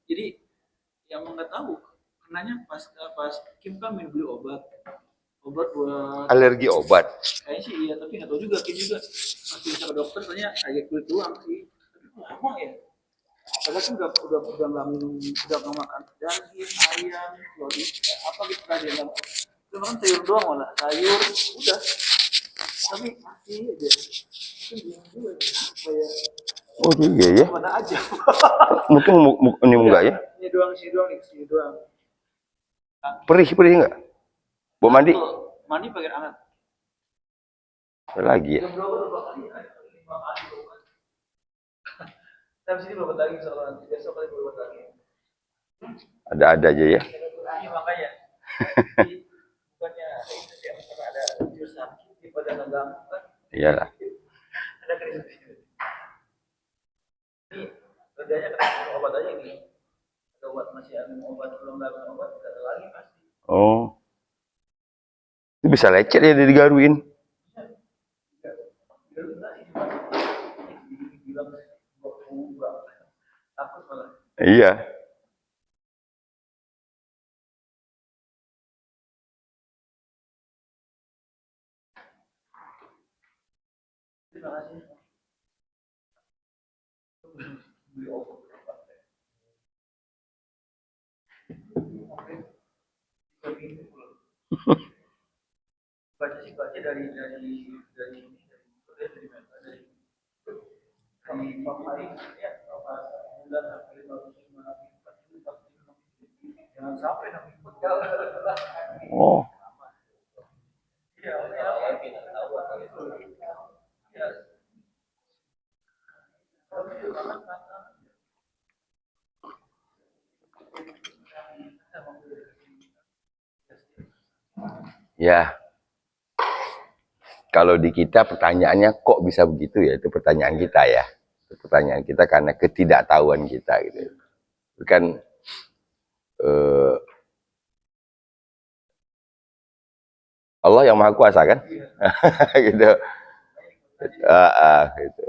Jadi yang nggak tahu kenanya pas Kim kan beli obat buat alergi obat. kayaknya sih iya, tapi nggak tahu juga. Kim juga masih bisa ke dokter, ternyata agak kulit doang sih, tapi lama ya. Padahal kan udah nggak minum, udah nggak makan daging ayam roti apa gitu kan dia nggak, cuma kan sayur doang, malah sayur udah, tapi masih aja. Itu bingung juga kayak Oh iya ya. mana aja. Mungkin ini enggak ya? Ini doang sih, sini doang. Perih enggak? Mau mandi? Mandi pakai hangat. Lagi ya. Jam berapa tuh kali? 5 kali. Tapi sini berobat lagi soalnya besok kali berobat lagi. Ada-ada aja ya. Iya makanya. Bukannya itu sih ada jurusan di pada negang kan? Iyalah. Ada krisis. Ini kerjanya kan obat aja ini. Ada obat, masih ada obat, belum dapat obat, ada lagi pasti. Oh. Itu bisa lecet ya digaruin. Iya. Terima kasih. Baca dari jangan sampai nanti. Oh. Ya. Kalau di kita pertanyaannya kok bisa begitu ya, itu pertanyaan kita ya. Itu pertanyaan kita karena ketidaktahuan kita gitu. Bukan Allah yang Maha Kuasa kan? Gitu. Gitu.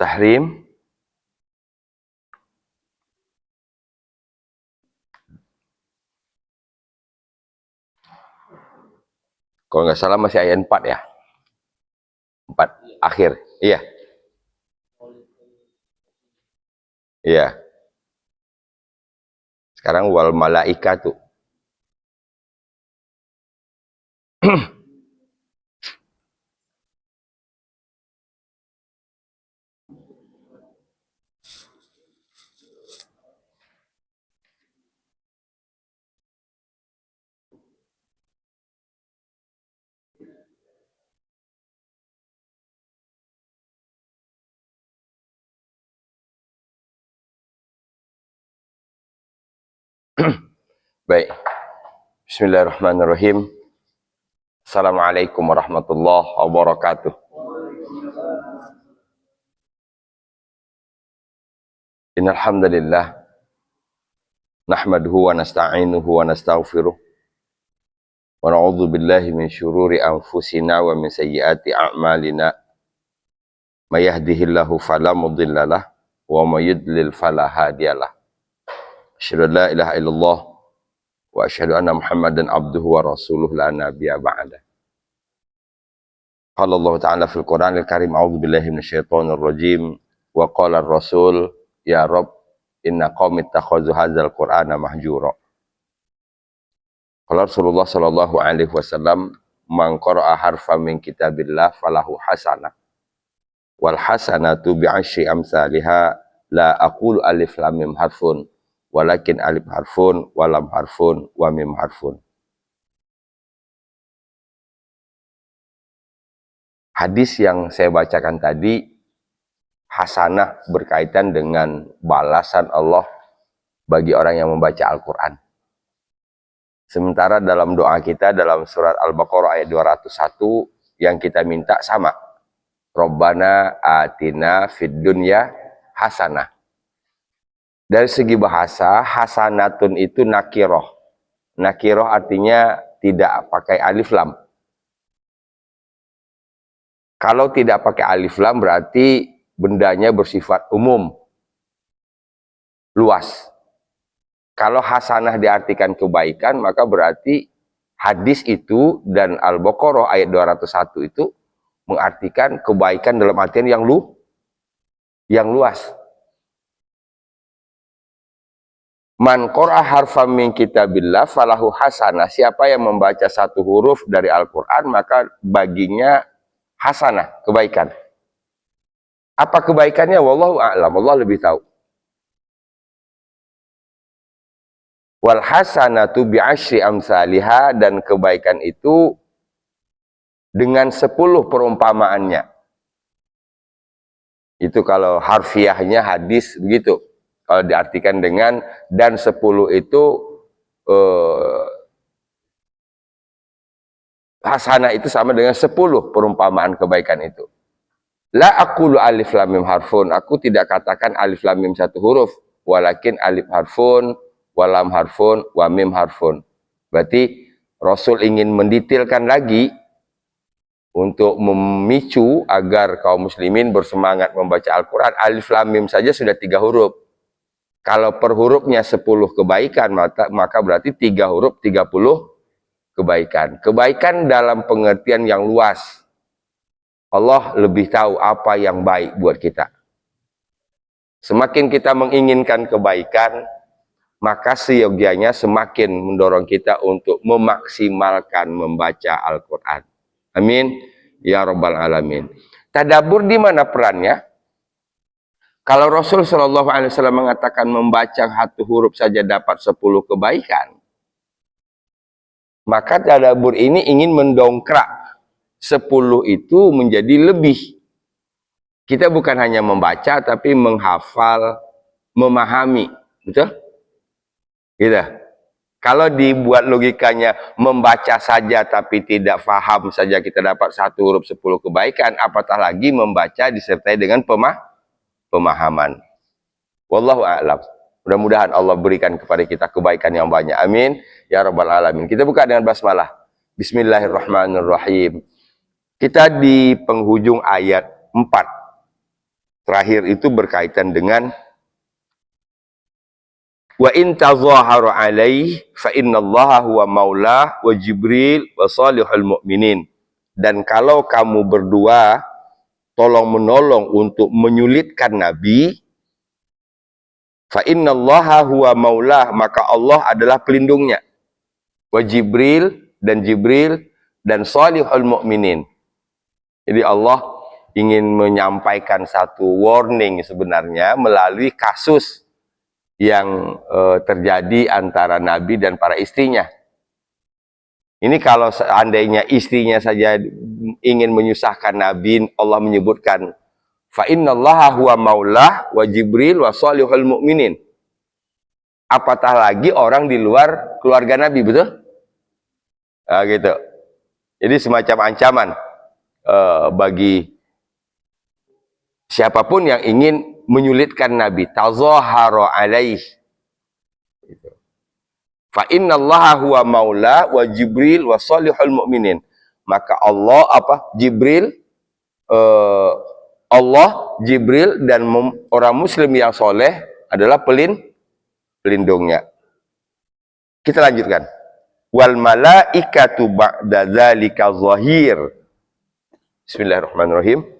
Tahrim kalau nggak salah masih ayat 4 ya. 4 akhir. Iya. Iya. Sekarang wal malaikatu. Baik. Bismillahirrahmanirrahim. Assalamualaikum warahmatullahi wabarakatuh. Innal hamdalillah nahmaduhu wa nasta'inuhu wa nastaghfiruh wa na'udzu billahi min syururi anfusina wa min sayyiati a'malina. May yahdihillahu fala mudhillalah wa may yudlil fala hadiyalah. Asyhadu an la ilaha illallah wa asyhadu anna Muhammadan abduhu wa rasuluhu la nabiyya ba'da. Qala Allah Ta'ala fil Qur'anil Karim, a'udzu billahi minasyaitonir rajim, wa qala ar-rasul ya Rabb inna qaumi ittakhadhu hadzal Qur'ana mahjura. Qala Rasulullah sallallahu alaihi wasallam, man qara'a harfan min kitabillah falahu hasanah wal hasanatu bi'asyri amsalha, la aqulu alif lam mim harfun walakin alif harfun wa lam harfun wa mim harfun. Hadis yang saya bacakan tadi, hasanah berkaitan dengan balasan Allah bagi orang yang membaca Al-Quran. Sementara dalam doa kita dalam surat Al-Baqarah ayat 201 yang kita minta sama. Rabbana atina fid dunya hasanah. Dari segi bahasa, hasanatun itu nakiroh. Nakiroh artinya tidak pakai alif lam. Kalau tidak pakai alif lam berarti bendanya bersifat umum, luas. Kalau hasanah diartikan kebaikan, maka berarti hadis itu dan Al-Baqarah ayat 201 itu mengartikan kebaikan dalam artian yang luas. Man qara'a harfan min kitabillah falahu hasanah. Siapa yang membaca satu huruf dari Al-Qur'an maka baginya hasanah, kebaikan. Apa kebaikannya? Wallahu a'lam. Allah lebih tahu. Wal hasanatu bi'asyri amsalihha, dan kebaikan itu dengan 10 perumpamaannya. Itu kalau harfiahnya hadis begitu. Kalau diartikan dengan dan 10 itu hasanah itu sama dengan 10 perumpamaan kebaikan itu. La aqulu alif lam mim harfun. Aku tidak katakan alif lam mim satu huruf, walakin alif harfun, walam harfun, wa mim harfun. Berarti Rasul ingin mendetailkan lagi untuk memicu agar kaum muslimin bersemangat membaca Al-Quran. Alif lam mim saja sudah 3 huruf. Kalau per hurufnya 10 kebaikan, maka berarti 3 huruf 30 kebaikan. Kebaikan dalam pengertian yang luas. Allah lebih tahu apa yang baik buat kita. Semakin kita menginginkan kebaikan, maka seyogianya semakin mendorong kita untuk memaksimalkan membaca Al-Quran. Amin. Ya Rabbal Alamin. Tadabbur di mana perannya? Kalau Rasul Shallallahu Alaihi Wasallam mengatakan membaca satu huruf saja dapat 10 kebaikan, maka tadabbur ini ingin mendongkrak 10 itu menjadi lebih. Kita bukan hanya membaca, tapi menghafal, memahami. Betul? Gitu. Kalau dibuat logikanya membaca saja tapi tidak faham saja kita dapat 1 huruf 10 kebaikan, apatah lagi membaca disertai dengan pemahaman. Wallahu a'lam. Mudah-mudahan Allah berikan kepada kita kebaikan yang banyak. Amin. Ya Rabbal Alamin. Kita buka dengan basmalah. Bismillahirrahmanirrahim. Kita di penghujung ayat 4. Terakhir itu berkaitan dengan wa in tazaharu alaihi fa innallaha huwa maulah wa Jibril wa salihul mu'minin. Dan kalau kamu berdua tolong-menolong untuk menyulitkan Nabi, fa innallaha huwa maulah, maka Allah adalah pelindungnya. Wa Jibril dan salihul mu'minin. Jadi Allah ingin menyampaikan satu warning sebenarnya melalui kasus yang terjadi antara Nabi dan para istrinya. Ini kalau seandainya istrinya saja ingin menyusahkan Nabi, Allah menyebutkan fa innallaha huwa maulah wa Jibril wa salihul mu'minin. Apatah lagi orang di luar keluarga Nabi, betul? Nah, gitu. Jadi semacam ancaman bagi siapapun yang ingin menyulitkan Nabi. Tazahara alaih. Fa innallaha huwa maula wa Jibril wa salihul mu'minin. Maka Allah Allah, Jibril dan orang muslim yang soleh adalah pelindungnya. Kita lanjutkan. Wal malaikatu ba'da dzalika zahir. Bismillahirrahmanirrahim.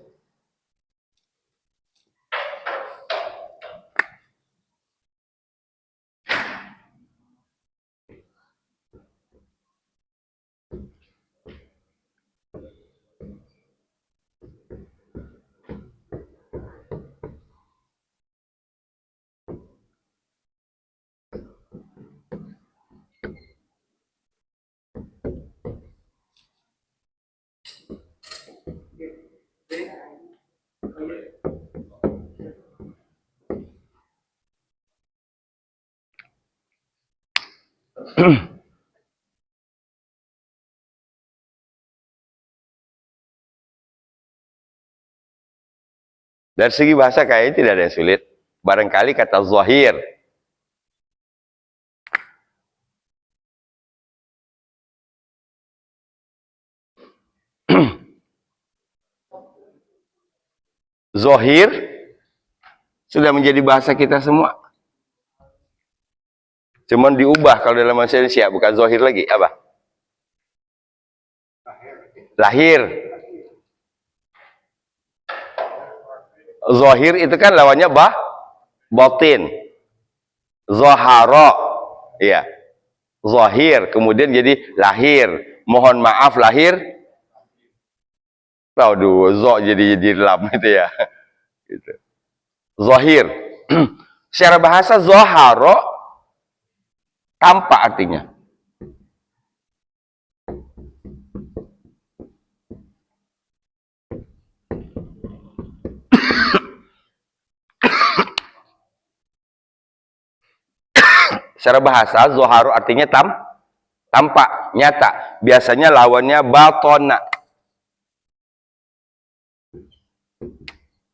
Dari segi bahasa kayaknya tidak ada yang sulit. Barangkali kata zahir. Zahir sudah menjadi bahasa kita semua. Cuman diubah kalau dalam bahasa Indonesia, bukan zahir lagi. Apa? Lahir. Zahir itu kan lawannya batin. Zahara. Iya. Zahir. Kemudian jadi lahir. Mohon maaf lahir. Aduh, jadi lam itu ya. Gitu. Zahir. Secara bahasa zahara tampak artinya. Secara bahasa zoharu artinya tampak, nyata. Biasanya lawannya batona.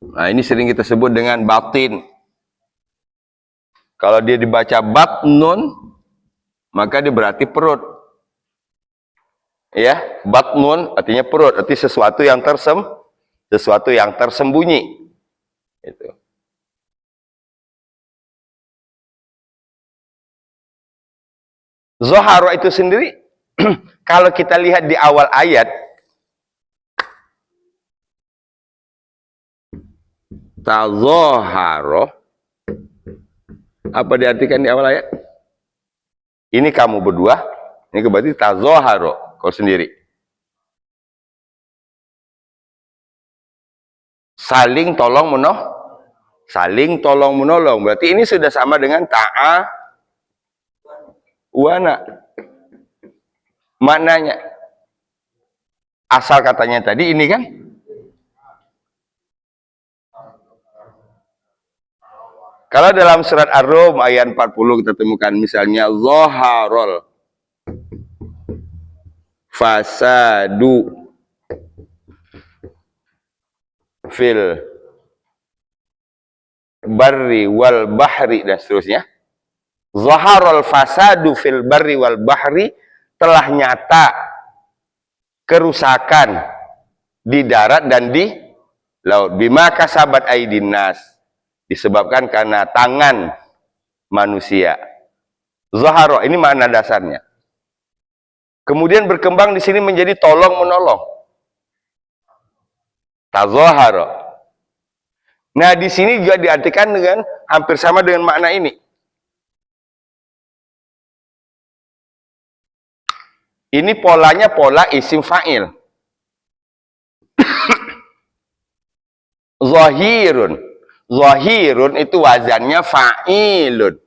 Nah, ini sering kita sebut dengan batin. Kalau dia dibaca batnun, maka dia berarti perut. Ya, batnun artinya perut, arti sesuatu yang tersembunyi. Itu. Zoharo itu sendiri, kalau kita lihat di awal ayat, tazoharo, apa diartikan di awal ayat? Ini kamu berdua, ini berarti tazoharo, kau sendiri. Saling tolong menolong, berarti ini sudah sama dengan wana. Maknanya asal katanya tadi ini kan kalau dalam surat Ar-Rum ayat 40 kita temukan misalnya zaharul fasadu fil barri wal bahri dan seterusnya. Zaharul fasadu fil barri wal bahri, telah nyata kerusakan di darat dan di laut. Bima kasabat aydin nas, disebabkan karena tangan manusia. Zahara ini makna dasarnya. Kemudian berkembang di sini menjadi tolong menolong. Tazahara. Nah, di sini juga diartikan dengan hampir sama dengan makna ini. Ini polanya pola isim fa'il. Zahirun. Zahirun itu wazannya fa'ilun.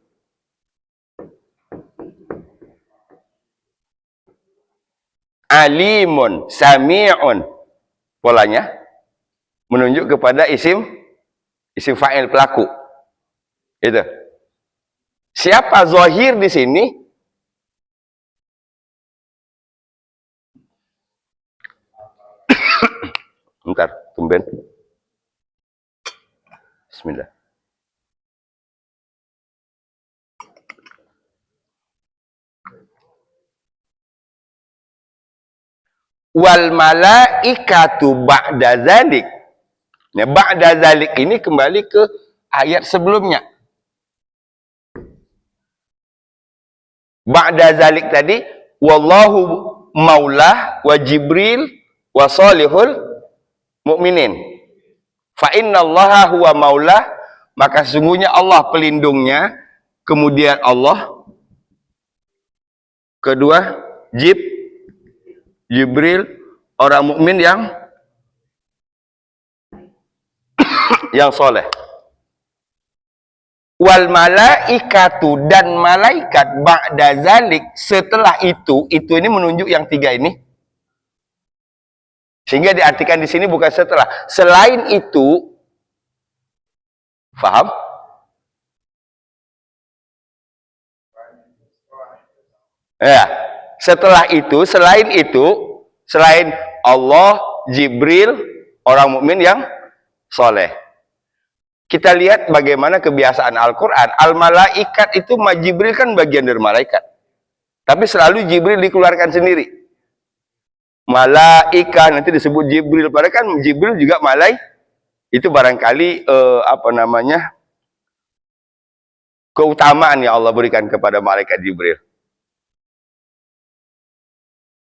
Alimun, sami'un. Polanya menunjuk kepada isim fa'il pelaku. Itu. Siapa zahir di sini? Bentar, tumben. Bismillah. Wal malaikatu ba'da zalik. Nah, ba'da zalik ini kembali ke ayat sebelumnya. Ba'da zalik tadi, wallahu maulah wa Jibril wa salihul mukminin. Fa innallaha huwa maulah, maka sesungguhnya Allah pelindungnya, kemudian Allah, kedua Jibril, orang mukmin yang soleh. Wal malaikatu, dan malaikat ba'da zalik, setelah itu ini menunjuk yang tiga ini. Sehingga diartikan di sini bukan setelah, selain itu. Faham? Ya, setelah itu, selain Allah, Jibril, orang mukmin yang soleh. kita lihat bagaimana kebiasaan Al-Quran. Al-malaikat itu, Jibril kan bagian dari malaikat. Tapi selalu Jibril dikeluarkan sendiri. Malaikat nanti disebut Jibril. Padahal kan Jibril juga itu barangkali keutamaan yang Allah berikan kepada malaikat Jibril.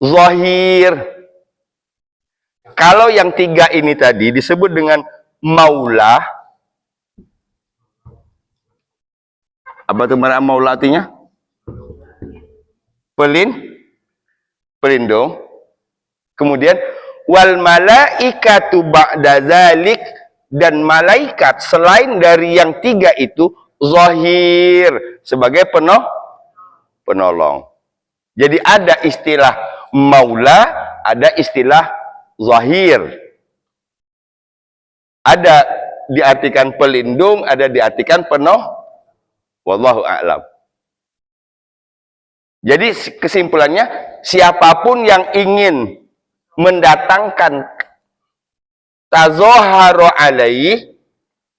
Zahir. Kalau yang tiga ini tadi disebut dengan Maula. Apa itu Maula artinya? Pelindung. Kemudian wal malaikatu ba'da dzalik, dan malaikat selain dari yang tiga itu zahir, sebagai penolong. Jadi ada istilah maula, ada istilah zahir. Ada diartikan pelindung, ada diartikan wallahu a'lam. Jadi kesimpulannya, siapapun yang ingin mendatangkan tazoharo alaih,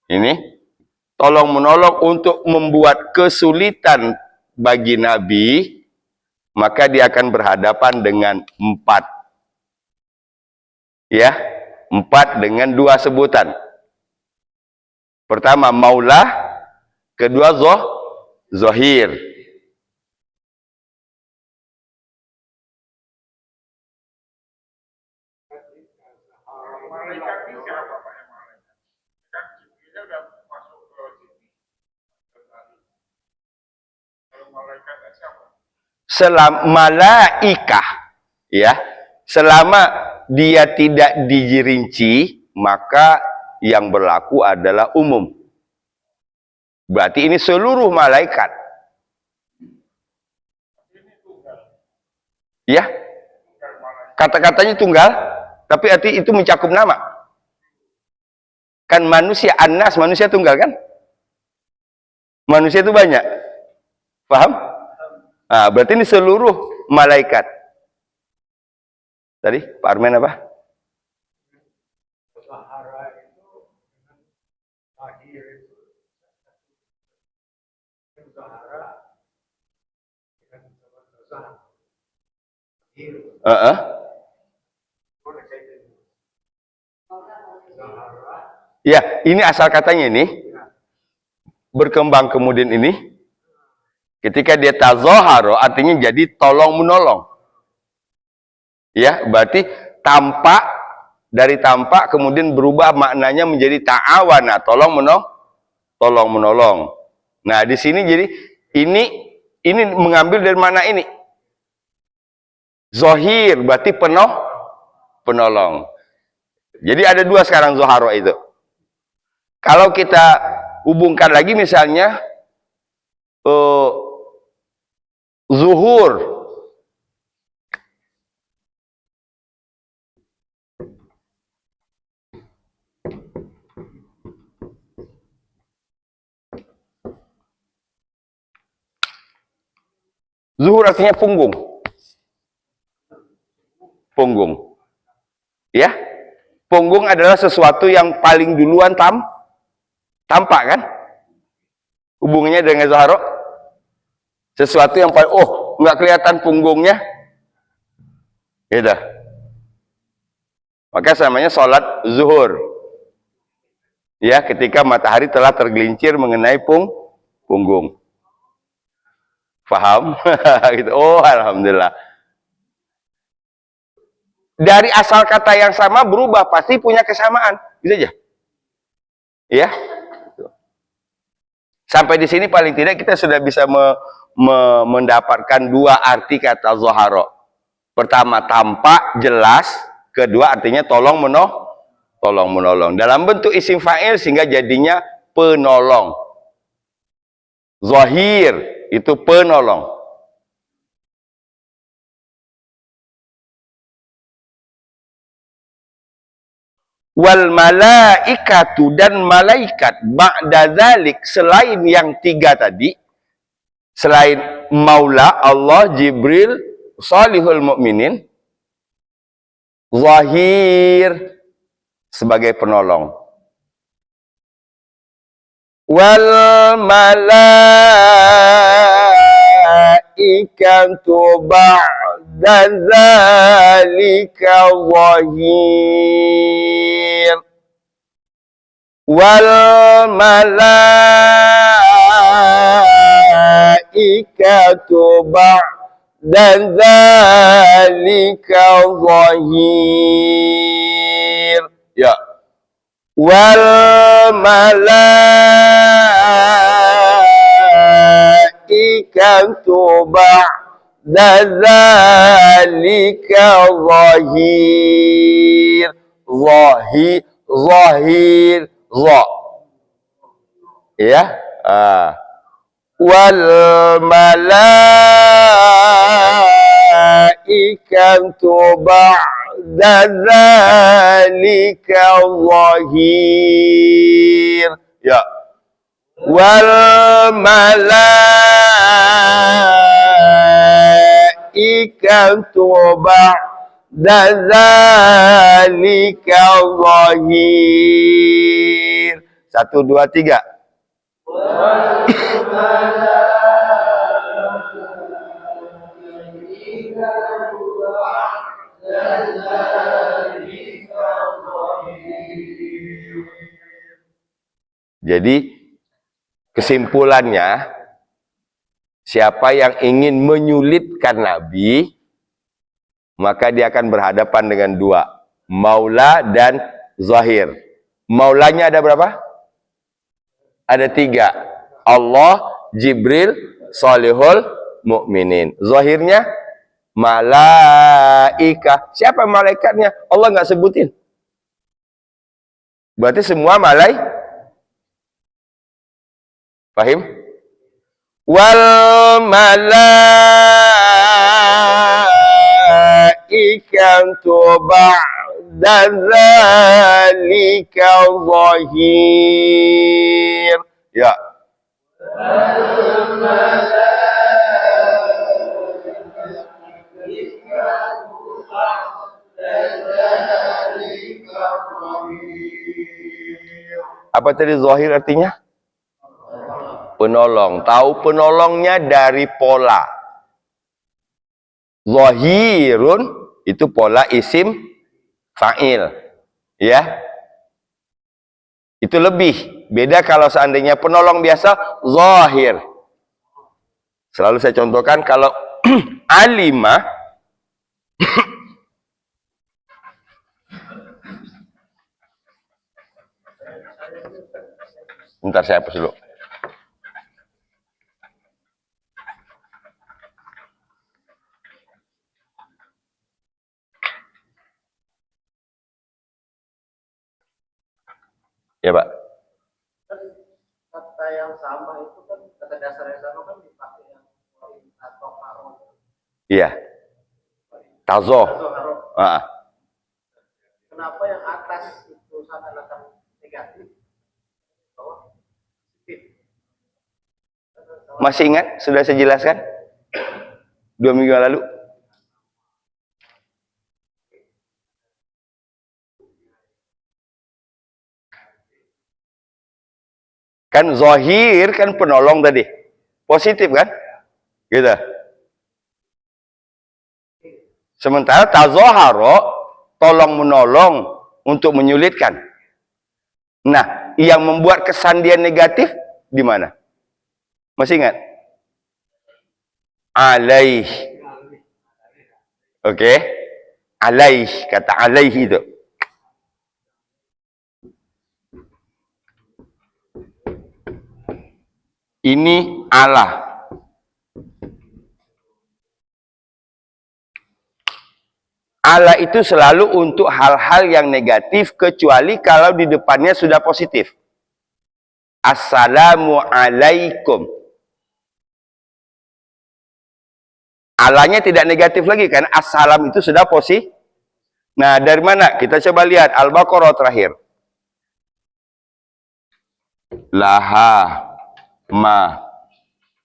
ini tolong menolong untuk membuat kesulitan bagi Nabi, maka dia akan berhadapan dengan 4. Ya, 4 dengan 2 sebutan. Pertama maula, kedua zahir. Malaikah, ya, selama dia tidak dirinci, maka yang berlaku adalah umum. Berarti ini seluruh malaikat. Ya, kata-katanya tunggal, tapi arti itu mencakup nama. Kan manusia, annas, manusia tunggal kan? Manusia itu banyak. Paham? Nah, berarti ini seluruh malaikat. Tadi Pak Armen apa? Ya, ini asal katanya ini berkembang kemudian ini. Ketika dia tazoharo, artinya jadi tolong menolong. Ya, berarti tampak, dari tampak kemudian berubah maknanya menjadi ta'awana, tolong menolong. Nah, di sini jadi ini mengambil dari mana ini? Zohir berarti penolong. Jadi ada 2 sekarang zoharo itu. Kalau kita hubungkan lagi misalnya zuhur. Zuhur artinya punggung. Punggung. Ya. Punggung adalah sesuatu yang paling duluan tampak kan? Hubungannya dengan zuharo. Sesuatu yang paling, nggak kelihatan punggungnya. Gitu. Maka namanya sholat zuhur. Ya, ketika matahari telah tergelincir mengenai punggung. Paham? Gitu. Oh, alhamdulillah. Dari asal kata yang sama berubah, pasti punya kesamaan. Gitu aja. Ya. Sampai di sini paling tidak kita sudah bisa mendapatkan 2 arti kata zoharo. Pertama, tampak, jelas. Kedua, artinya tolong menolong. Dalam bentuk isim fa'il sehingga jadinya penolong. Zahir itu penolong. Wal malaikatu, dan malaikat ba'da dzalik, selain yang 3 tadi, selain Maula, Allah, Jibril, Salihul Mukminin, zahir sebagai penolong. wal malaikatu ba'da dzalika zahir. Wal malaikatu ba'da dzalika zahir. Ya. Wal malaikatu ba'da dzalika zahir. Zahir. Za. Ya. Wal malaikatu ba'da dzalika zahir. Ya. Wal malaikatu ba'da dzalika zahir. 1, 2, 3. Jadi kesimpulannya, siapa yang ingin menyulitkan Nabi, maka dia akan berhadapan dengan dua, Maula dan Zahir. Maulanya ada berapa? Ada 3. Allah, Jibril, Salihul Mukminin. Zahirnya malaika. Siapa malaikatnya? Allah nggak sebutin. Berarti semua Paham? Wal malaikatu ba'da dzalika zahir. Ya. Apa tadi zahir artinya? Penolong. Tahu penolongnya dari pola. Zahirun itu pola isim fa'il. Ya. Itu lebih. Beda kalau seandainya penolong biasa, zahir. Selalu saya contohkan kalau alimah bentar saya hapus dulu. Ya, Pak. Kata yang sama itu kan, kata dasar yang sama kan dipakai yang atau karo. Iya. Tazo. Kenapa yang atas itu seakan-akan negatif? Masih ingat? Sudah saya jelaskan 2 minggu lalu. Kan zahir kan penolong tadi. Positif kan? Gitu. Sementara tazaharo tolong menolong untuk menyulitkan. Nah, yang membuat kesan dia negatif di mana? Masih ingat? Alaih. Oke. Alaih, kata alaih itu. Ini Allah. Allah itu selalu untuk hal-hal yang negatif kecuali kalau di depannya sudah positif. Assalamualaikum. Allahnya tidak negatif lagi kan? Assalam itu sudah positif. Nah, dari mana? Kita coba lihat Al-Baqarah terakhir. Laha ma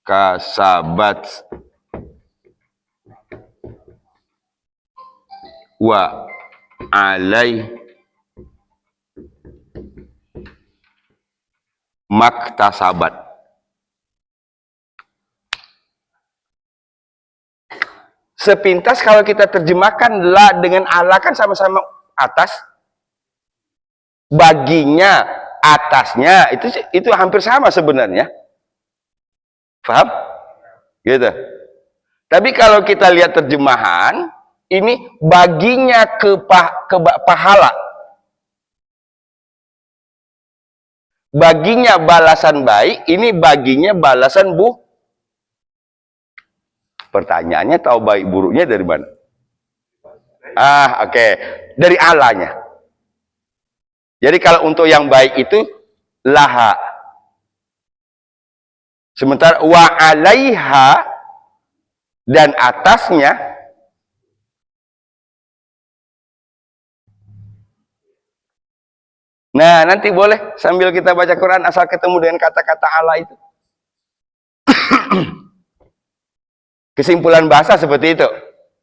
kasabat wa alai maktasabat. Sepintas kalau kita terjemahkan la dengan ala kan sama-sama atas, baginya, atasnya itu hampir sama sebenarnya. Paham? Gitu. Tapi kalau kita lihat terjemahan, ini baginya pahala. Baginya balasan baik, ini baginya balasan Pertanyaannya, tahu baik buruknya dari mana? Oke. Dari Allahnya. Jadi kalau untuk yang baik itu laha. Sementara wa alaiha dan atasnya nah, nanti boleh sambil kita baca Quran asal ketemu dengan kata-kata Allah itu. Kesimpulan bahasa seperti itu.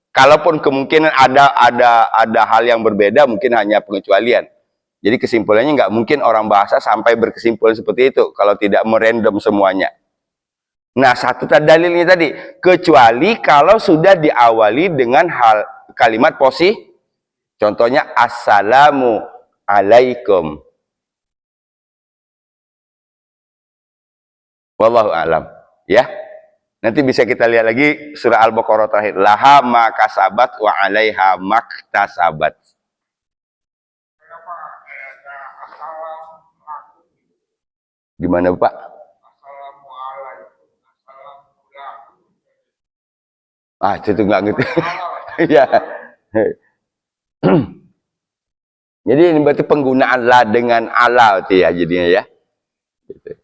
Kalaupun kemungkinan ada hal yang berbeda, mungkin hanya pengecualian. Jadi kesimpulannya nggak mungkin orang bahasa sampai berkesimpulan seperti itu kalau tidak merandom semuanya. Nah, satu dalilnya tadi, kecuali kalau sudah diawali dengan kalimat posisi, contohnya assalamu alaikum. Wallahu alam, ya. Nanti bisa kita lihat lagi surah Al-Baqarah terakhir. Laha ma kasabat wa 'alaiha maktasabat. Gimana, Pak? Itu nggak ngerti. Ya. Jadi ini berarti penggunaan la dengan ala itu ya jadinya ya. Gitu.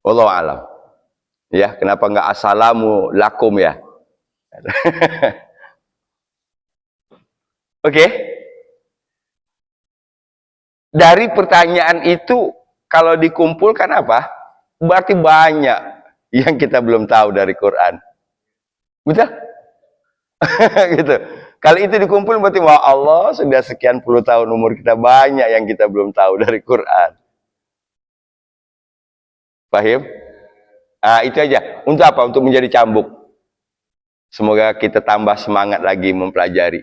Wallahu alam. Ya, kenapa nggak assalamu lakum ya? Oke. Dari pertanyaan itu kalau dikumpulkan apa? Berarti banyak yang kita belum tahu dari Quran. Betul? Gitu. Kalau itu dikumpul berarti wah Allah sudah sekian puluh tahun umur kita banyak yang kita belum tahu dari Quran. Paham? Itu aja. Untuk apa? Untuk menjadi cambuk. Semoga kita tambah semangat lagi mempelajari.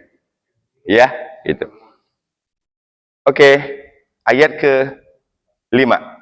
Ya, itu. Oke. Ayat ke-5.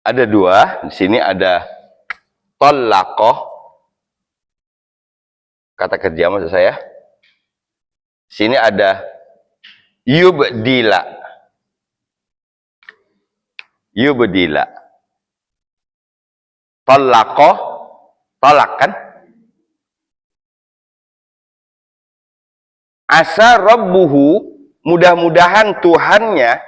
Ada dua. Di sini ada tolaqoh, kata kerja maksud saya. Sini ada yubdila. Yubdila. Tolaqoh, tolak kan? Asa rabbuhu, mudah-mudahan Tuhannya.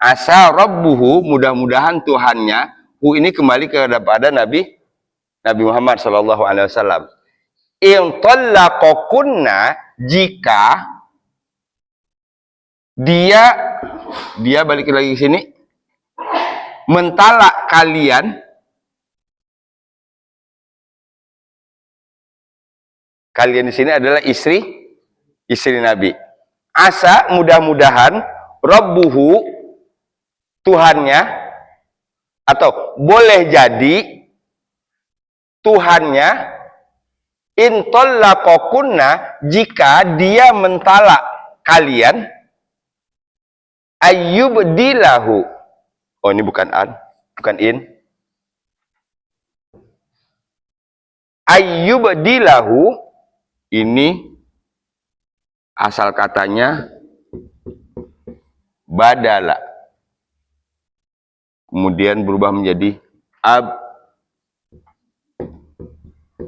Asa rabbuhu, mudah-mudahan Tuhannya. Ini kembali kepada Nabi Muhammad sallallahu alaihi wasallam. In talaqakunna, jika dia balik lagi ke sini, mentalak kalian. Kalian di sini adalah istri Nabi. Asa, mudah-mudahan, rabbuhu, Tuhannya, atau boleh jadi Tuhannya, in talaqakunna, jika dia mentalak kalian, ayyubdilahu. Oh, ini bukan in. Ayyubdilahu, ini asal katanya badala, kemudian berubah menjadi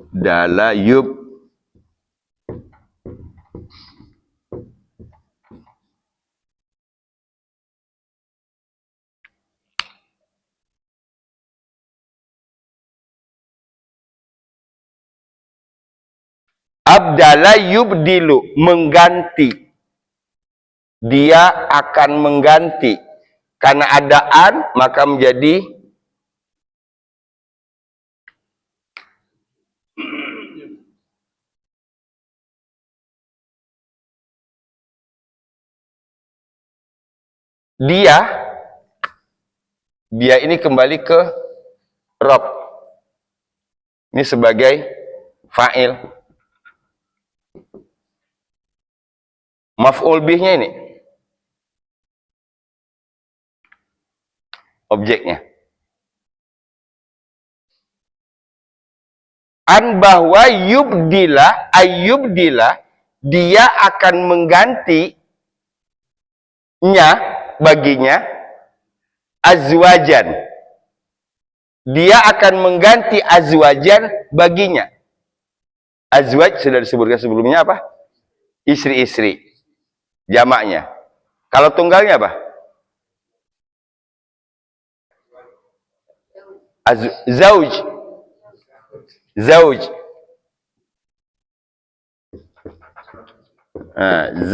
abdala yub. Abdala yubdilu, mengganti. Dia akan mengganti. Karena ada an, maka menjadi dia ini kembali ke rob. Ini sebagai fa'il. Maf'ul bihnya ini objeknya. An, bahwa yubdila, ayyubdila, dia akan menggantinya, baginya, azwajan. Dia akan mengganti azwajan baginya. Azwaj sudah disebutkan sebelumnya apa? Istri-istri. Jamaknya. Kalau tunggalnya apa? Zauj. Zauj.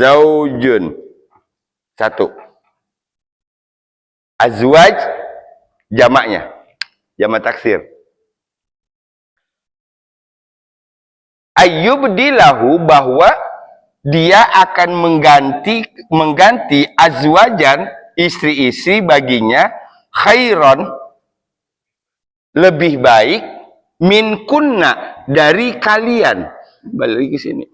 Zaujun. Satu. Azwaj, jamaknya. Jamak taksir. Ayyubdilahu, bahwa dia akan mengganti azwajan, istri-istri baginya, khairon, lebih baik, min kunna, dari kalian. Balik lagi ke sini.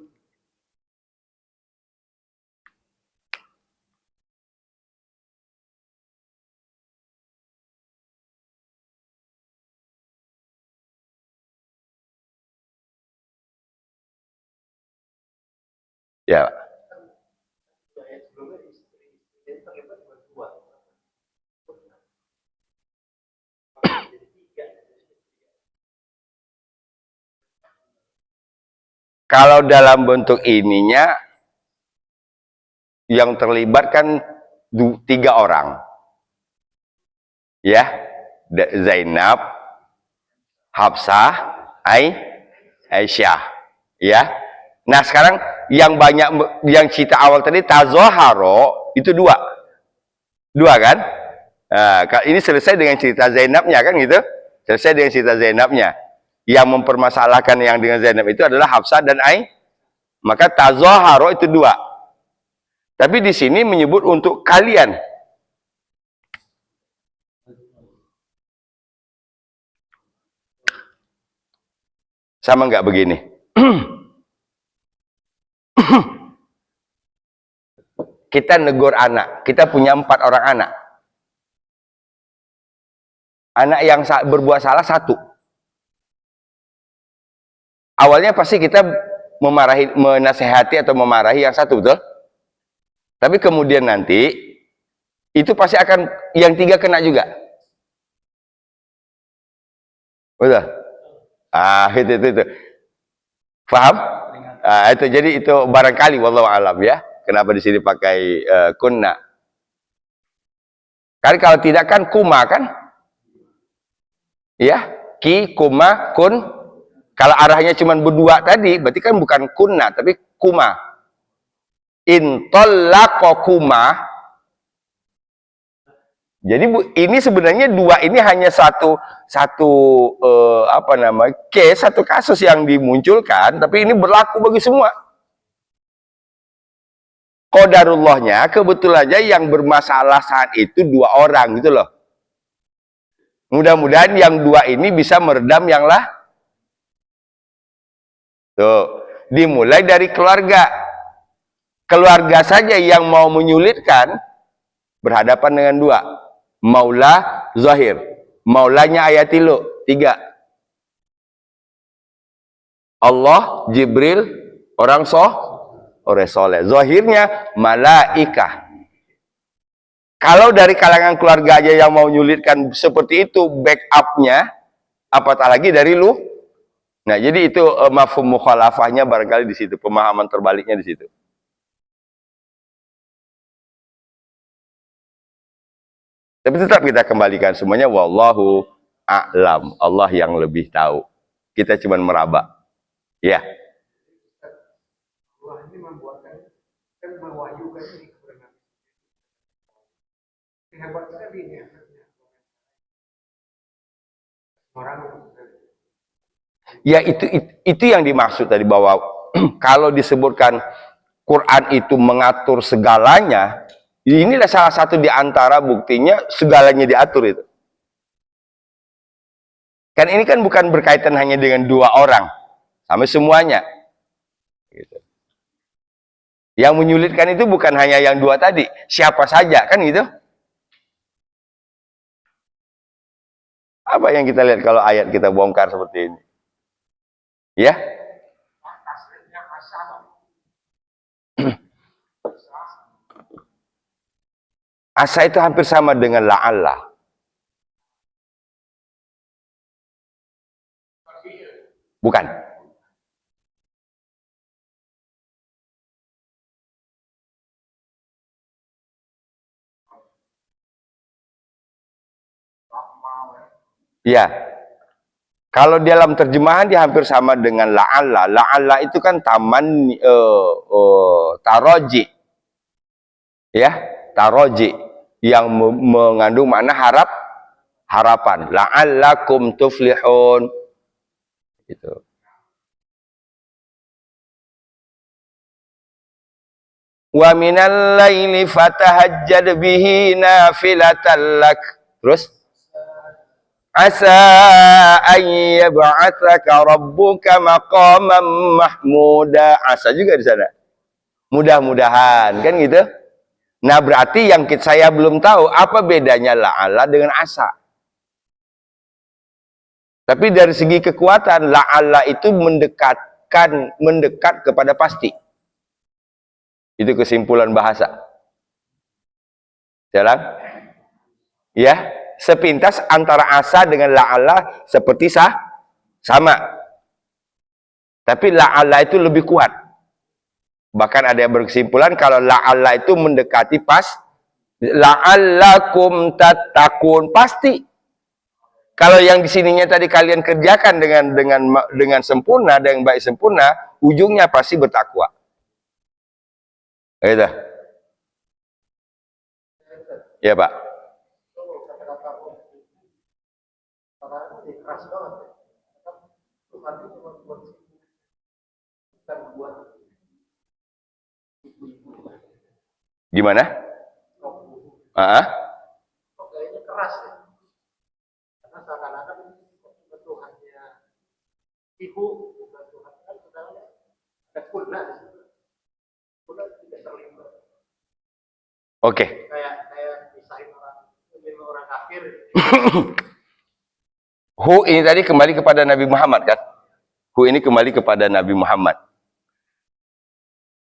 Ya. Kalau dalam bentuk ininya, yang terlibat kan 3 orang. Ya, Zainab, Hafsah, Aisyah. Ya. Nah, sekarang yang banyak, yang cerita awal tadi tazoharo, itu 2. 2 kan? Nah, ini selesai dengan cerita Zainabnya kan gitu? Selesai dengan cerita Zainabnya. Yang mempermasalahkan yang dengan Zainab itu adalah Hafsah dan Maka tazoharo itu 2. Tapi di sini menyebut untuk kalian. Sama nggak begini? Kita negur anak. Kita punya 4 orang anak. Anak yang berbuat salah 1. Awalnya pasti kita memarahi, menasehati atau memarahi yang 1, betul? Tapi kemudian nanti itu pasti akan yang 3 kena juga. Betul? Itu. Paham? Itu jadi itu barangkali wallahu alam ya. Kenapa di sini pakai kunna? Kan kalau tidak kan kuma kan? Ya, ki, kuma, kun. Kalau arahnya cuma berdua tadi, berarti kan bukan kunna, tapi kuma. Intolakokuma. Jadi ini sebenarnya 2 ini hanya satu case, satu kasus yang dimunculkan, tapi ini berlaku bagi semua. Qadarullahnya kebetulan aja yang bermasalah saat itu 2 orang gitu loh. Mudah-mudahan yang 2 ini bisa meredam yang lah. Tuh, dimulai dari keluarga. Keluarga saja yang mau menyulitkan berhadapan dengan 2. Maula, zahir. Maulanya ayatilu 3. Allah, Jibril, orang soleh. Zahirnya malaikah. Kalau dari kalangan keluarga aja yang mau nyulitkan seperti itu, backupnya, apatah lagi dari lu. Nah, jadi itu mafhum mukhalafahnya barangkali di situ, pemahaman terbaliknya di situ. Tapi tetap kita kembalikan semuanya wallahu a'lam. Allah yang lebih tahu. Kita cuma meraba. Ya. Allah ini membuatkan kan mewahyu kan ini kebenaran. Hebat sekali ini akhirnya. Orang ya itu yang dimaksud tadi bahwa kalau disebutkan Quran itu mengatur segalanya, inilah salah satu di antara buktinya segalanya diatur itu. Kan ini kan bukan berkaitan hanya dengan 2 orang, sama semuanya. Gitu. Yang menyulitkan itu bukan hanya yang 2 tadi, siapa saja kan gitu. Apa yang kita lihat kalau ayat kita bongkar seperti ini? Ya? Asa itu hampir sama dengan la'alla. Bukan. Ya. Kalau dalam terjemahan dia hampir sama dengan la'alla. La'alla itu kan taman taroji. Ya, taroji yang mengandung makna harapan. La'allakum tuflihun. Gitu. Wa minal laili fatahajjad bihi nafilatan lak. Terus asa an yab'atsaka rabbuka maqaman mahmuda. Asa juga di sana. Mudah-mudahan, kan gitu. Nah, berarti yang saya belum tahu apa bedanya la'alla dengan asa. Tapi dari segi kekuatan la'alla itu mendekat kepada pasti. Itu kesimpulan bahasa. Jalan? Ya. Sepintas antara asa dengan la'alla seperti sama. Tapi la'alla itu lebih kuat. Bahkan ada yang berkesimpulan kalau la'alla itu mendekati pas. La'allakum tattaqun, pasti. Kalau yang di sininya tadi kalian kerjakan dengan sempurna, dengan baik sempurna, ujungnya pasti bertakwa. Gitu. Ya, Pak. keras banget ya. Tuhan itu membuat kita membuat Gimana? kok kayaknya keras ya. Karena seakan-akan itu Tuhannya ibu, bukan Tuhan kan sebenarnya ada kunna di situ. Oke. Kayak pisahin orang kafir. Hu ini tadi kembali kepada Nabi Muhammad kan? Hu ini kembali kepada Nabi Muhammad.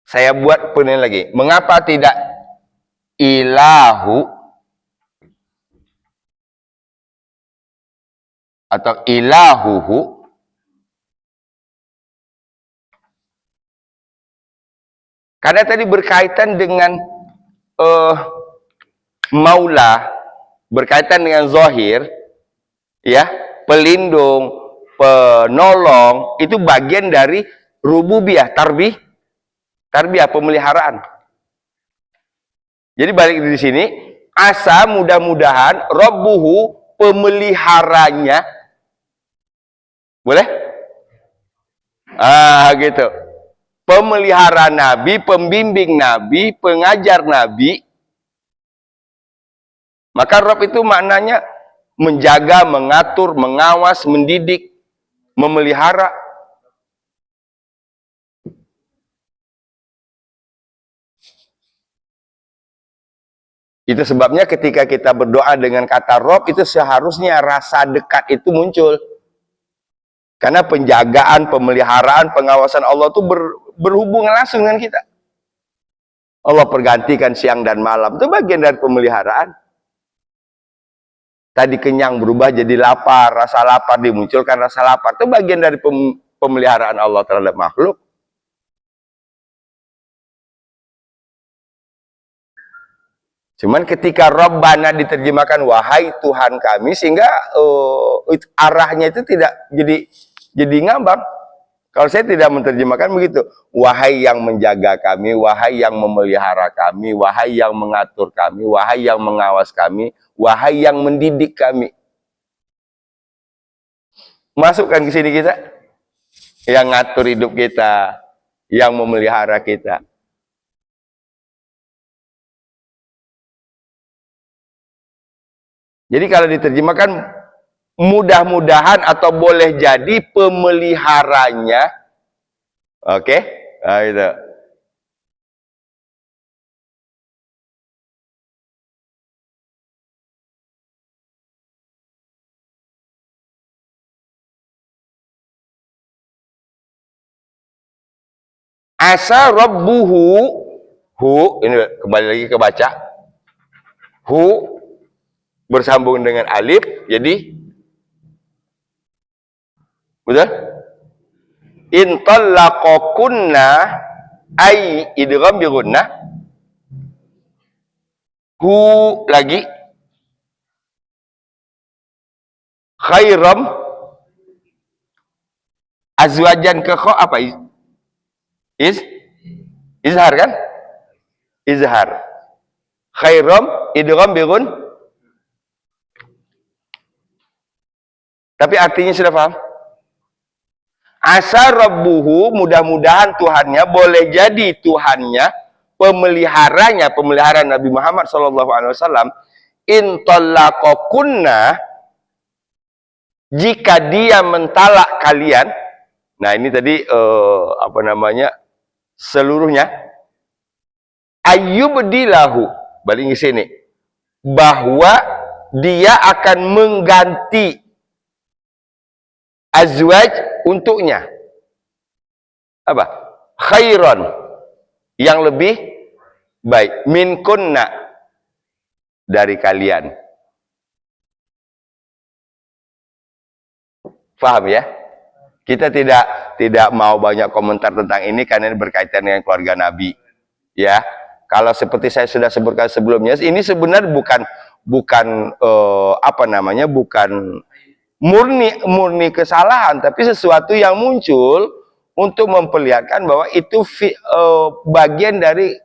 Saya buat penilaian lagi. Mengapa tidak ilahu atau ilahuhu? Karena tadi berkaitan dengan maula, berkaitan dengan zahir, ya, pelindung, penolong, itu bagian dari rububiyah, tarbiyah, pemeliharaan. Jadi balik di sini, asa mudah-mudahan rabbuhu, pemeliharanya, boleh? Gitu. Pemelihara Nabi, pembimbing Nabi, pengajar Nabi. Maka Rabb itu maknanya menjaga, mengatur, mengawas, mendidik, memelihara. Itu sebabnya ketika kita berdoa dengan kata Rabb, itu seharusnya rasa dekat itu muncul. Karena penjagaan, pemeliharaan, pengawasan Allah itu berhubungan langsung dengan kita. Allah pergantikan siang dan malam. Itu bagian dari pemeliharaan. Tadi kenyang berubah jadi lapar. Rasa lapar dimunculkan rasa lapar. Itu bagian dari pemeliharaan Allah terhadap makhluk. Cuman ketika Rabbana diterjemahkan wahai Tuhan kami, sehingga arahnya itu tidak jadi ngambang. Kalau saya tidak menerjemahkan begitu, wahai yang menjaga kami, wahai yang memelihara kami, wahai yang mengatur kami, wahai yang mengawas kami, wahai yang mendidik kami. Masukkan ke sini kita, yang ngatur hidup kita, yang memelihara kita. Jadi kalau diterjemahkan mudah-mudahan atau boleh jadi pemeliharanya, oke? Nah, itu. Asa rabbuhu, hu, ini kembali lagi ke baca. Hu bersambung dengan alif, jadi betul? In talaqakunna ay idgham bi gunnah. Hu lagi khairam azwajan ke kho apa izhar kan? Izhar. Khairam idgham bi gun. Tapi artinya sudah paham? Asa rabbuhu, mudah-mudahan Tuhannya, boleh jadi Tuhannya, pemeliharanya, pemeliharaan Nabi Muhammad SAW, in talaqakunna, jika dia mentalak kalian. Nah ini tadi apa namanya, seluruhnya, ayyubdilahu, balik ke sini, bahwa dia akan mengganti azwaj untuknya apa? Khairan, yang lebih baik, min kunna, dari kalian. Paham ya? Kita tidak mau banyak komentar tentang ini karena ini berkaitan dengan keluarga Nabi. Ya, kalau seperti saya sudah sebutkan sebelumnya, ini sebenarnya bukan apa namanya, bukan murni kesalahan, tapi sesuatu yang muncul untuk memperlihatkan bahwa itu bagian dari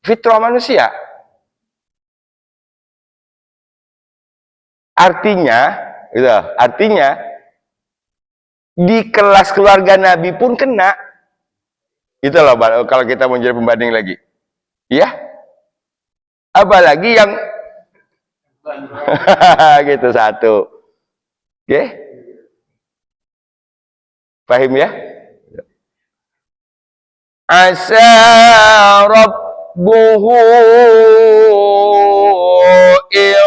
fitrah manusia. Artinya di kelas keluarga Nabi pun kena. Itu loh kalau kita mau jadi pembanding lagi. Ya. Apalagi yang gitu satu. Oke? Paham ya? Asa rabbuhu in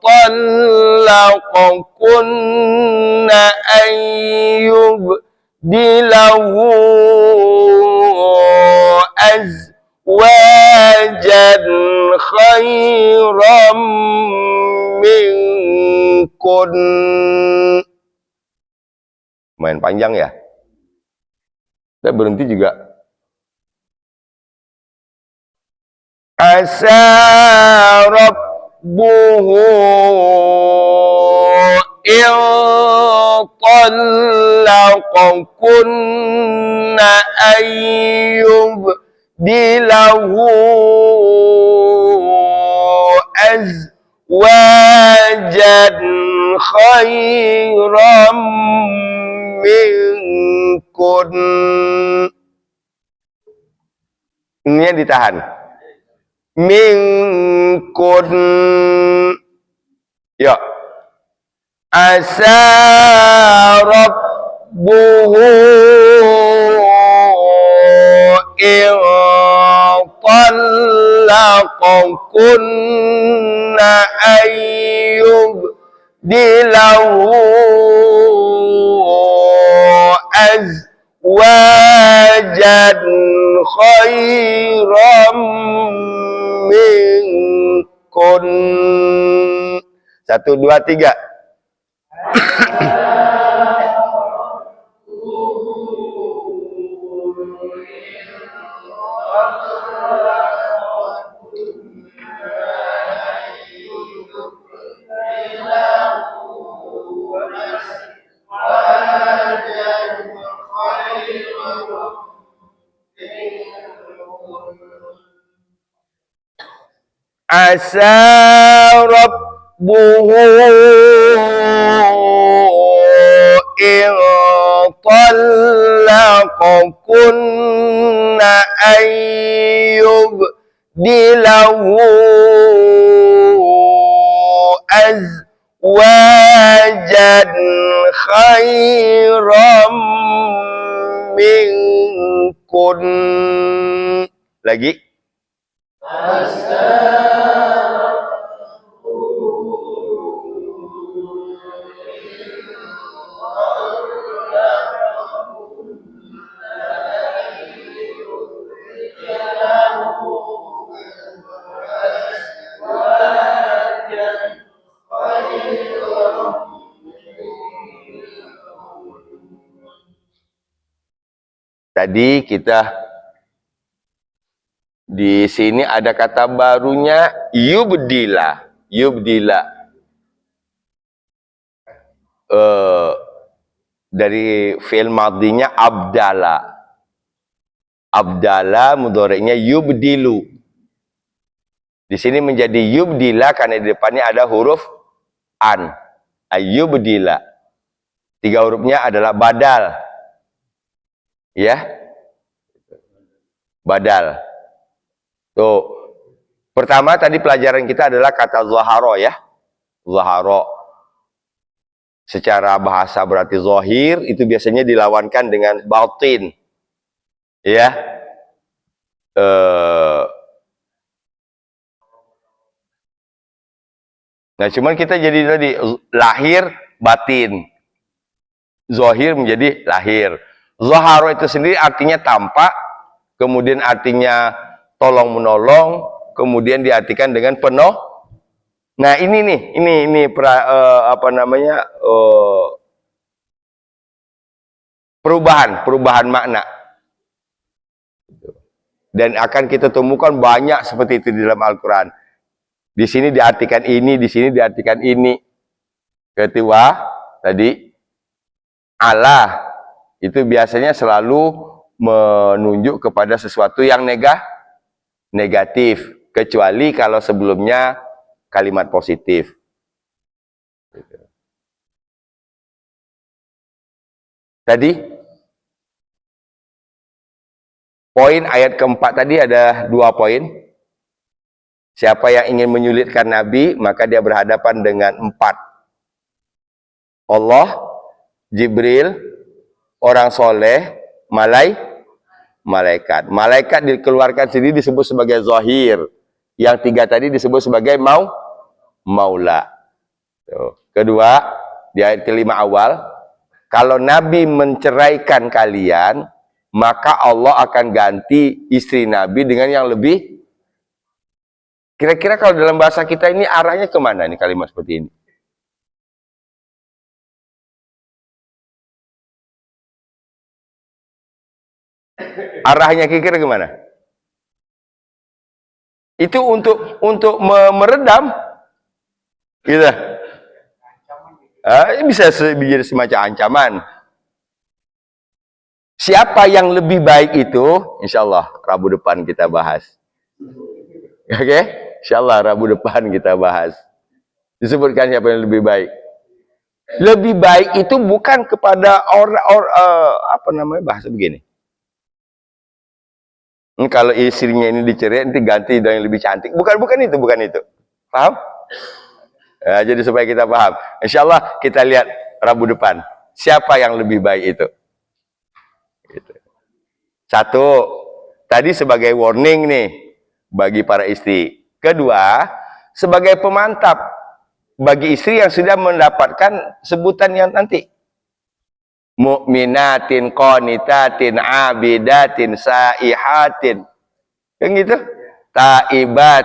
طلقكن أن يبدله أزواجا خيرا منكن. Main panjang ya. Kita berhenti juga. Asa rabbuhu in طلقكن أن يبدله أزواجا خيرا منكن. Ini ditahan. Minkum. Ya. Asa rabbuhu in طلقكن أن يبدله أزواجا خيرا minkum. 1, 2, 3. Asa rabbuhu in طلقكن أن يبدله أزواجا خيرا منكن. Lagi. Tadi kita di sini ada kata barunya yubdila. Yubdila. Dari fi'il madhinya abdala. Abdala mudhari'nya yubdilu. Di sini menjadi yubdila karena di depannya ada huruf an. Yubdila. 3 hurufnya adalah badal. Ya, badal. Tuh, pertama tadi pelajaran kita adalah kata zaharo ya. Zaharo. Secara bahasa berarti zahir, itu biasanya dilawankan dengan batin. Ya. Nah, cuman kita jadi tadi lahir batin. Zahir menjadi lahir. Zaharo itu sendiri artinya tampak, kemudian artinya tolong menolong, kemudian diartikan dengan penuh. Nah ini nih, ini perubahan makna. Dan akan kita temukan banyak seperti itu di dalam Al-Quran. Di sini diartikan ini, di sini diartikan ini. Kedua tadi Allah itu biasanya selalu menunjuk kepada sesuatu yang negatif, kecuali kalau sebelumnya kalimat positif. Tadi poin ayat keempat tadi ada 2 poin. Siapa yang ingin menyulitkan Nabi, maka dia berhadapan dengan 4. Allah, Jibril, orang soleh, malaikat. Malaikat dikeluarkan sendiri disebut sebagai zahir. Yang 3 tadi disebut sebagai maula. Tuh. Kedua, di ayat kelima awal, kalau Nabi menceraikan kalian, maka Allah akan ganti istri Nabi dengan yang lebih. Kira-kira kalau dalam bahasa kita ini arahnya kemana nih kalimat seperti ini? Arahnya kira-kira kemana? Itu untuk meredam, gitu. Bisa jadi semacam ancaman. Siapa yang lebih baik itu, insya Allah Rabu depan kita bahas. Oke? Insya Allah Rabu depan kita bahas. Disebutkan siapa yang lebih baik. Lebih baik itu bukan kepada apa namanya bahasa begini. Kalau istrinya ini dicerai, nanti ganti dengan yang lebih cantik. Bukan itu. Paham? Ya, jadi supaya kita paham. Insya Allah kita lihat Rabu depan. Siapa yang lebih baik itu? Gitu. Satu, tadi sebagai warning nih bagi para istri. Kedua, sebagai pemantap bagi istri yang sudah mendapatkan sebutan yang nanti. Mu'minatin, qanitatin, abidatin, saihatin. Kan gitu? Taibat,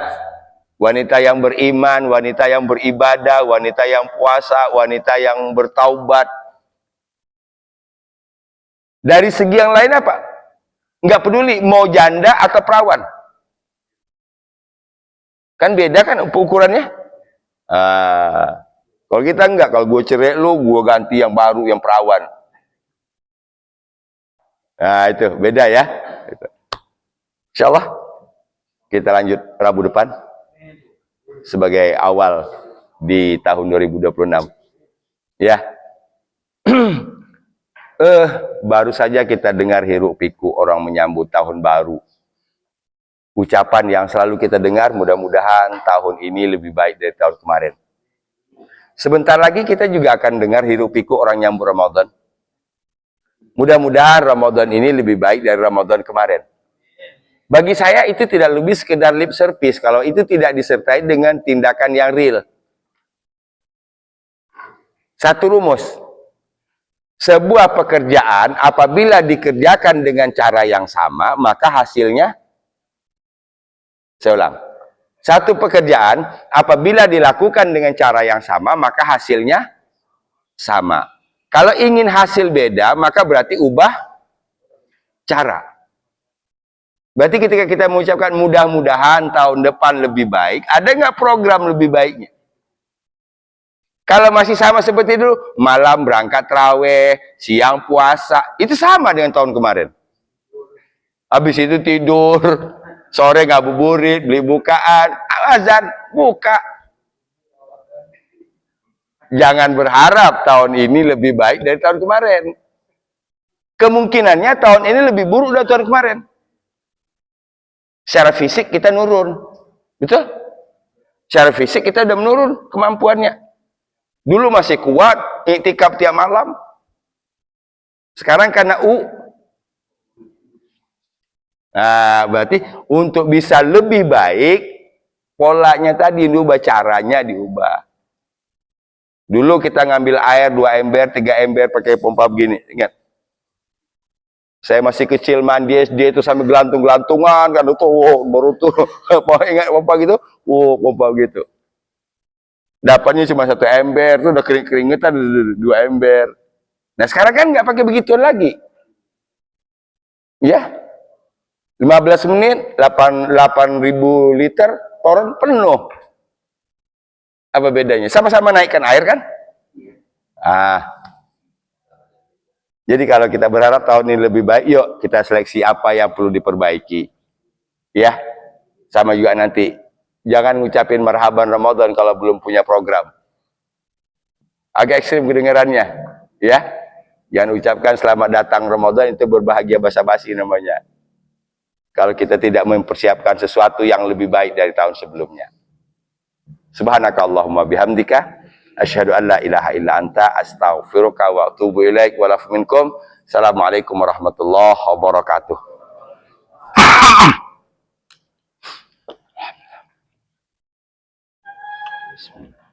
wanita yang beriman, wanita yang beribadah, wanita yang puasa, wanita yang bertaubat. Dari segi yang lain apa? Nggak peduli mau janda atau perawan. Kan beda kan ukurannya? Kalau kita enggak, kalau gue cerai lu, gue ganti yang baru, yang perawan. Nah itu beda ya. Insya Allah kita lanjut Rabu depan sebagai awal di tahun 2026 ya. Baru saja kita dengar hiruk pikuk orang menyambut tahun baru. Ucapan yang selalu kita dengar, mudah-mudahan tahun ini lebih baik dari tahun kemarin. Sebentar lagi kita juga akan dengar hiruk pikuk orang nyambut Ramadan. Mudah-mudahan Ramadan ini lebih baik dari Ramadan kemarin. Bagi saya itu tidak lebih sekedar lip service kalau itu tidak disertai dengan tindakan yang real. Satu rumus. Sebuah pekerjaan apabila dikerjakan dengan cara yang sama, maka hasilnya, saya ulang. Satu pekerjaan apabila dilakukan dengan cara yang sama, maka hasilnya sama. Kalau ingin hasil beda, maka berarti ubah cara. Berarti ketika kita mengucapkan mudah-mudahan tahun depan lebih baik, ada nggak program lebih baiknya? Kalau masih sama seperti dulu, malam berangkat tarawih, siang puasa, itu sama dengan tahun kemarin. Habis itu tidur, sore ngabuburit, beli bukaan, azan, buka. Jangan berharap tahun ini lebih baik dari tahun kemarin. Kemungkinannya tahun ini lebih buruk dari tahun kemarin. Secara fisik kita nurun. Betul? Secara fisik kita udah menurun kemampuannya. Dulu masih kuat, iktikaf tiap malam. Sekarang karena Nah, berarti untuk bisa lebih baik, polanya tadi diubah, caranya diubah. Dulu kita ngambil air 2 ember, 3 ember pakai pompa begini, ingat. Saya masih kecil mandi SD itu sambil gelantung-gelantungan kan itu baru tuh ingat pompa gitu, pompa gitu. Dapatnya cuma 1 ember, tuh udah keringetan 2 ember. Nah, sekarang kan nggak pakai begituan lagi. Ya. 15 menit 8.000 liter toren penuh. Apa bedanya? Sama-sama naikkan air kan? Jadi kalau kita berharap tahun ini lebih baik, yuk kita seleksi apa yang perlu diperbaiki. Ya. Sama juga nanti jangan ngucapin marhaban Ramadan kalau belum punya program. Agak ekstrim kedengarannya, ya. Jangan ucapkan selamat datang Ramadan, itu berbahagia basa-basi namanya. Kalau kita tidak mempersiapkan sesuatu yang lebih baik dari tahun sebelumnya. Subhanakallahumma bihamdika asyhadu an la ilaha illa anta astaghfiruka wa atubu ilaik wa lafu minkum. Assalamualaikum warahmatullahi wabarakatuh. Bismillah.